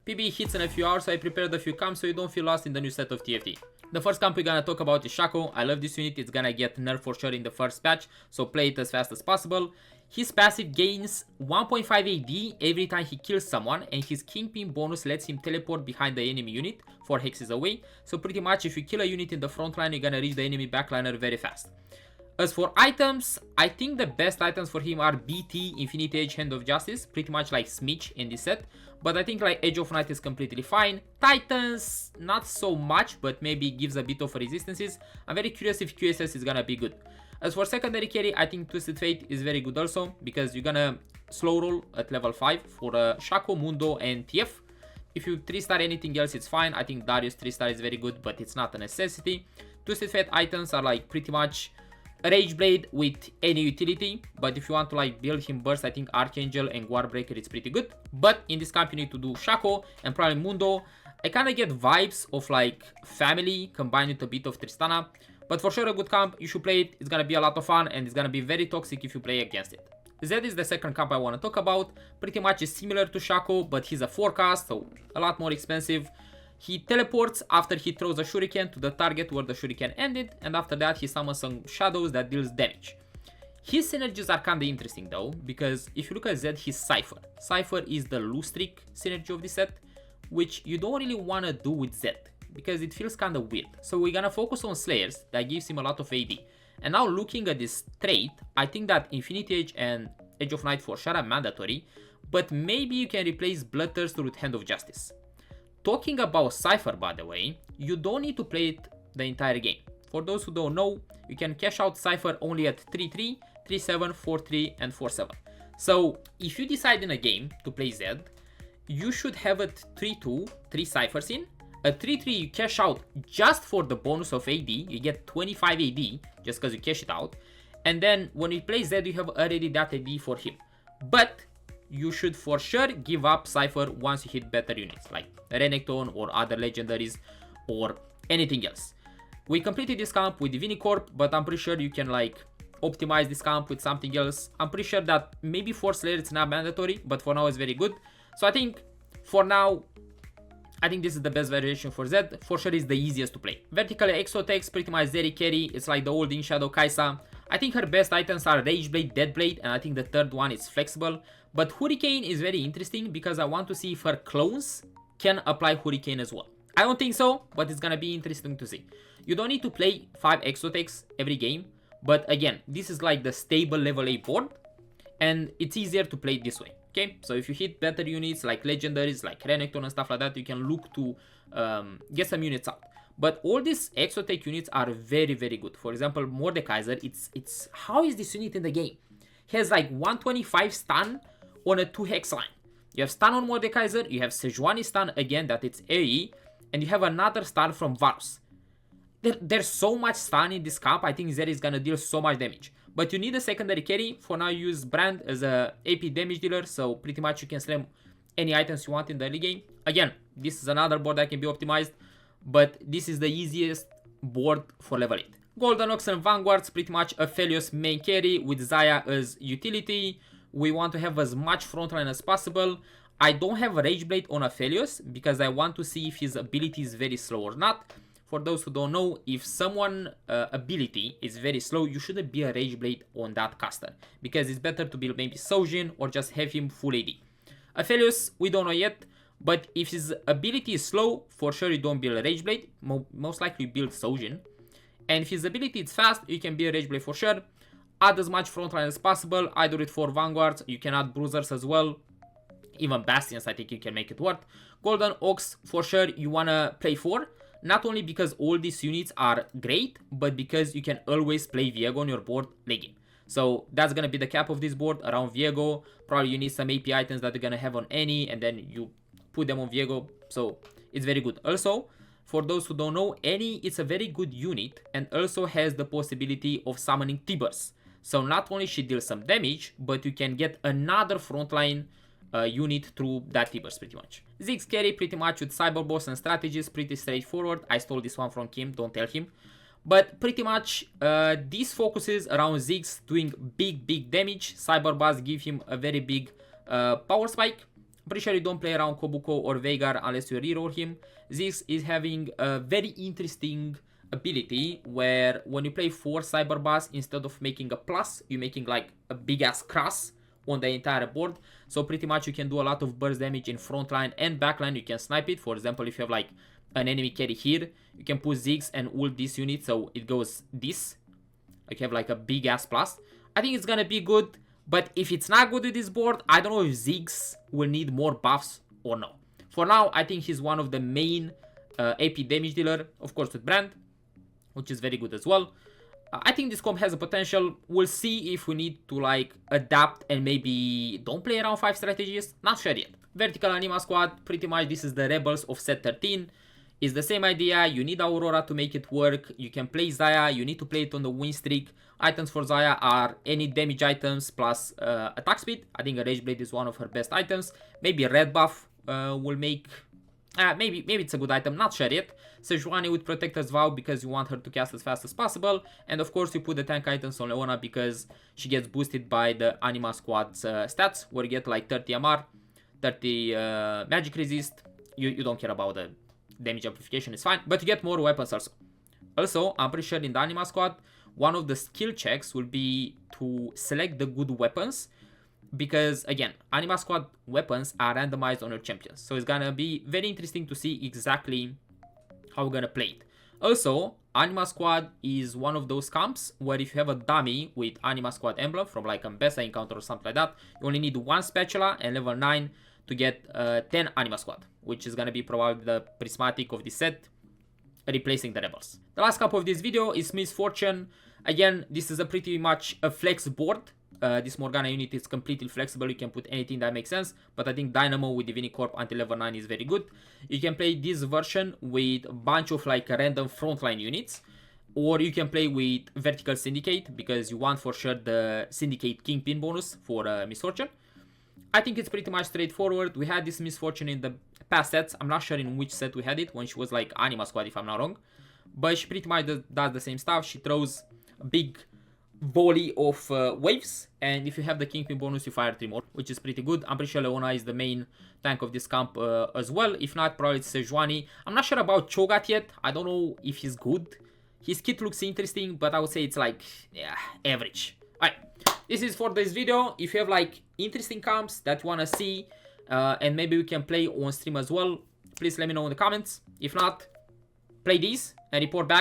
PB hits in a few hours, so I prepared a few camps so you don't feel lost in the new set of TFT. The first camp we're gonna talk about is Shaco. I love this unit, it's gonna get nerfed for sure in the first patch, so play it as fast as possible. His passive gains 1.5 AD every time he kills someone, and his Kingpin bonus lets him teleport behind the enemy unit 4 hexes away, so pretty much if you kill a unit in the front line, you're gonna reach the enemy backliner very fast. As for items, I think the best items for him are BT, Infinity Edge, Hand of Justice, pretty much like Smitch in this set. But I think like Edge of Night is completely fine. Titans, not so much, but maybe gives a bit of resistances. I'm very curious if QSS is gonna be good. As for secondary carry, I think Twisted Fate is very good also, because you're gonna slow roll at level 5 for Shaco, Mundo, and TF. If you 3-star anything else, it's fine. I think Darius 3-star is very good, but it's not a necessity. Twisted Fate items are like pretty much Rage Blade with any utility, but if you want to like build him burst, I think Archangel and Guardbreaker is pretty good. But in this camp you need to do Shaco and probably Mundo. I kind of get vibes of like family combined with a bit of Tristana, but for sure a good camp, you should play it. It's gonna be a lot of fun and it's gonna be very toxic if you play against it. Zed is the second camp I want to talk about. Pretty much is similar to Shaco, but he's a forecast, so a lot more expensive. He teleports after he throws a shuriken to the target where the shuriken ended, and after that he summons some shadows that deals damage. His synergies are kinda interesting though, because if you look at Zed, he's Cypher. Cypher is the loose streak synergy of this set, which you don't really wanna do with Zed, because it feels kinda weird. So we're gonna focus on Slayers, that gives him a lot of AD. And now looking at this trait, I think that Infinity Edge and Edge of Night for sure are mandatory, but maybe you can replace Bloodthirster with Hand of Justice. Talking about Cypher, by the way, you don't need to play it the entire game. For those who don't know, you can cash out Cypher only at 3-3, 3-7, 4-3, and 4-7. So if you decide in a game to play Zed, you should have at 3-2, 3 Cyphers in. At 3-3 you cash out just for the bonus of AD, you get 25 AD just because you cash it out. And then when you play Zed, you have already that AD for him. But you should for sure give up Cypher once you hit better units like Renekton or other legendaries or anything else. We completed this camp with Divinicorp, but I'm pretty sure you can like optimize this camp with something else. I'm pretty sure that maybe for Slayer it's not mandatory, but for now it's very good. So I think for now, I think this is the best variation for Zed. For sure it's the easiest to play. Vertical Exotex, pretty much Zeri carry. It's like the old In Shadow Kaisa. I think her best items are Rage Blade, Dead Blade, and I think the third one is Flexible. But Hurricane is very interesting because I want to see if her clones can apply Hurricane as well. I don't think so, but it's gonna be interesting to see. You don't need to play 5 Exotex every game, but again, this is like the stable level 8 board, and it's easier to play this way, okay? So if you hit better units like legendaries, like Renekton and stuff like that, you can look to get some units out. But all these Exotech units are very, very good. For example, Mordekaiser, it's how is this unit in the game? He has like 125 stun on a 2 hex line. You have stun on Mordekaiser, you have Sejuani stun again, that it's AE, and you have another stun from Varus. There's so much stun in this camp, I think Zeri is gonna deal so much damage. But you need a secondary carry. For now you use Brand as a AP damage dealer, so pretty much you can slam any items you want in the early game. Again, this is another board that can be optimized, but this is the easiest board for level 8. Golden Ox and Vanguards, pretty much Aphelios main carry with Zaya as utility. We want to have as much frontline as possible. I don't have Rage Blade on Aphelios because I want to see if his ability is very slow or not. For those who don't know, if someone ability is very slow, you shouldn't be a Rage Blade on that caster, because it's better to build maybe Sojin or just have him full AD. Aphelios, we don't know yet, but if his ability is slow, for sure you don't build a Rage Blade, most likely you build Sojin. And if his ability is fast, you can be a Rage Blade for sure. Add as much frontline as possible. I do it for Vanguards. You can add Bruisers as well. Even Bastions, I think you can make it work. Golden Ox, for sure, you wanna play for. Not only because all these units are great, but because you can always play Viego on your board late game. So that's gonna be the cap of this board around Viego. Probably you need some AP items that you're gonna have on any, and then you put them on Viego. So it's very good. Also, for those who don't know, any it's a very good unit and also has the possibility of summoning Tibers. So not only she deals some damage, but you can get another frontline unit through that Tibers pretty much. Ziggs carry pretty much with Cyber Boss and strategies, pretty straightforward. I stole this one from Kim, don't tell him. But pretty much this focuses around Ziggs doing big damage. Cyber Boss give him a very big power spike. pretty sure you don't play around Kobuko or Veigar unless you reroll him. Ziggs is having a very interesting ability where when you play 4 Cyber Bass, instead of making a plus, you're making like a big ass cross on the entire board. So pretty much you can do a lot of burst damage in front line and back line. You can snipe it. For example, if you have like an enemy carry here, you can put Ziggs and ult this unit so it goes this. Like you have like a big ass plus. I think it's gonna be good, but if it's not good with this board, I don't know if Ziggs will need more buffs or no. For now, I think he's one of the main AP damage dealer, of course with Brand, which is very good as well. I think this comp has a potential. We'll see if we need to like adapt and maybe don't play around 5 strategies. Not sure yet. Vertical Anima Squad, pretty much this is the Rebels of set 13. It's the same idea. You need Aurora to make it work. You can play Xayah. You need to play it on the win streak. Items for Xayah are any damage items plus attack speed. I think a Rage Blade is one of her best items. Maybe a red buff will make... maybe it's a good item, not sure yet. Sejuani with Protector's Vow because you want her to cast as fast as possible. And of course you put the tank items on Leona because she gets boosted by the Anima Squad's stats, where you get like 30 MR, 30 magic resist. You don't care about the damage amplification, is fine, but you get more weapons also. Also, I'm pretty sure in the Anima Squad, one of the skill checks will be to select the good weapons. Because again, Anima Squad weapons are randomized on your champions. So it's gonna be very interesting to see exactly how we're gonna play it. Also, Anima Squad is one of those comps where if you have a dummy with Anima Squad emblem from like a Mbessa encounter or something like that, you only need 1 spatula and level 9 to get 10 Anima Squad, which is gonna be probably the prismatic of this set, replacing the Rebels. The last comp of this video is Misfortune. Again, this is a pretty much a flex board. This Morgana unit is completely flexible. You can put anything that makes sense, but I think Dynamo with Divini Corp until level 9 is very good. You can play this version with a bunch of like random frontline units, or you can play with Vertical Syndicate because you want for sure the Syndicate Kingpin bonus for Misfortune. I think it's pretty much straightforward. We had this Misfortune in the past sets. I'm not sure in which set we had it, when she was like Anima Squad if I'm not wrong, but she pretty much does the same stuff. She throws a big volley of waves, and if you have the Kingpin bonus you fire 3 more, which is pretty good. I'm pretty sure Leona is the main tank of this camp as well. If not, probably it's Sejuani. I'm not sure about Cho'Gath yet. I don't know if he's good. His kit looks interesting, but I would say it's like, yeah, average. Alright, this is for this video. If you have like interesting camps that you wanna see and maybe we can play on stream as well, please let me know in the comments. If not, play these and report back.